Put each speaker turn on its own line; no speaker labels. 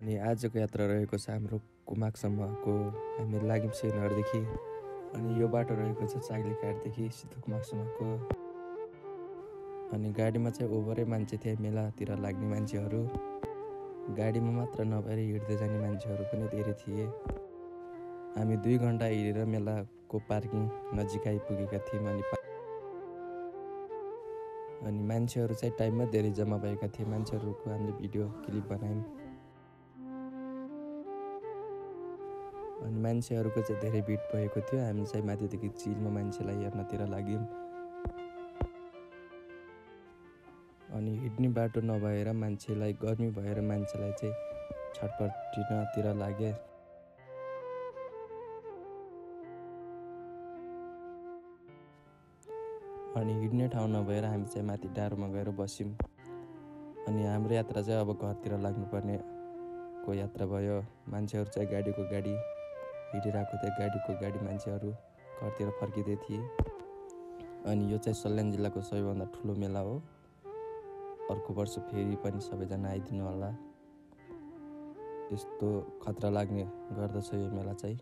अनि आजको यात्रा रहेको छ हाम्रो कुमाकसम्मको। हामी लाग्यौँ श्रीनगरदेखि। अनि यो बाटो रहेको छ चाग्लिघाटदेखि सिधो कुमाकसम्मको। अनि गाडीमा चाहिँ ओभरै मान्छे थिए, मेलातिर लाग्ने मान्छेहरू। गाडीमा मात्र नभएर हिँड्दै जाने मान्छेहरू पनि धेरै थिए। हामी 2 घन्टा हिँडेर मेलाको पार्किङ नजिक आइपुगेका थियौँ। अनि मान्छेहरू चाहिँ टाइममा धेरै जम्मा भएका थिए। मान्छेहरूको हामीले भिडियो क्लिप बनायौँ। अनि मान्छेहरूको चाहिँ धेरै भिड भएको थियो। हामी चाहिँ माथिदेखि चिलमा मान्छेलाई हेर्नतिर लाग्यौँ। अनि हिँड्ने बाटो नभएर मान्छेलाई गर्मी भएर मान्छेलाई चाहिँ छटपटिनतिर लागे। अनि हिँड्ने ठाउँ नभएर हामी चाहिँ माथि डाँडोमा गएर बस्यौँ। अनि हाम्रो यात्रा चाहिँ अब घरतिर लाग्नुपर्नेको यात्रा भयो। मान्छेहरू चाहिँ गाडीको गाडी हिँडिरहेको थियो, गाडीको गाडी मान्छेहरू घरतिर फर्किँदै थिए। अनि यो चाहिँ सल्यान जिल्लाको सबैभन्दा ठुलो मेला हो। अर्को वर्ष फेरि पनि सबैजना आइदिनु होला। यस्तो खतरा लाग्ने गर्दछ यो मेला चाहिँ।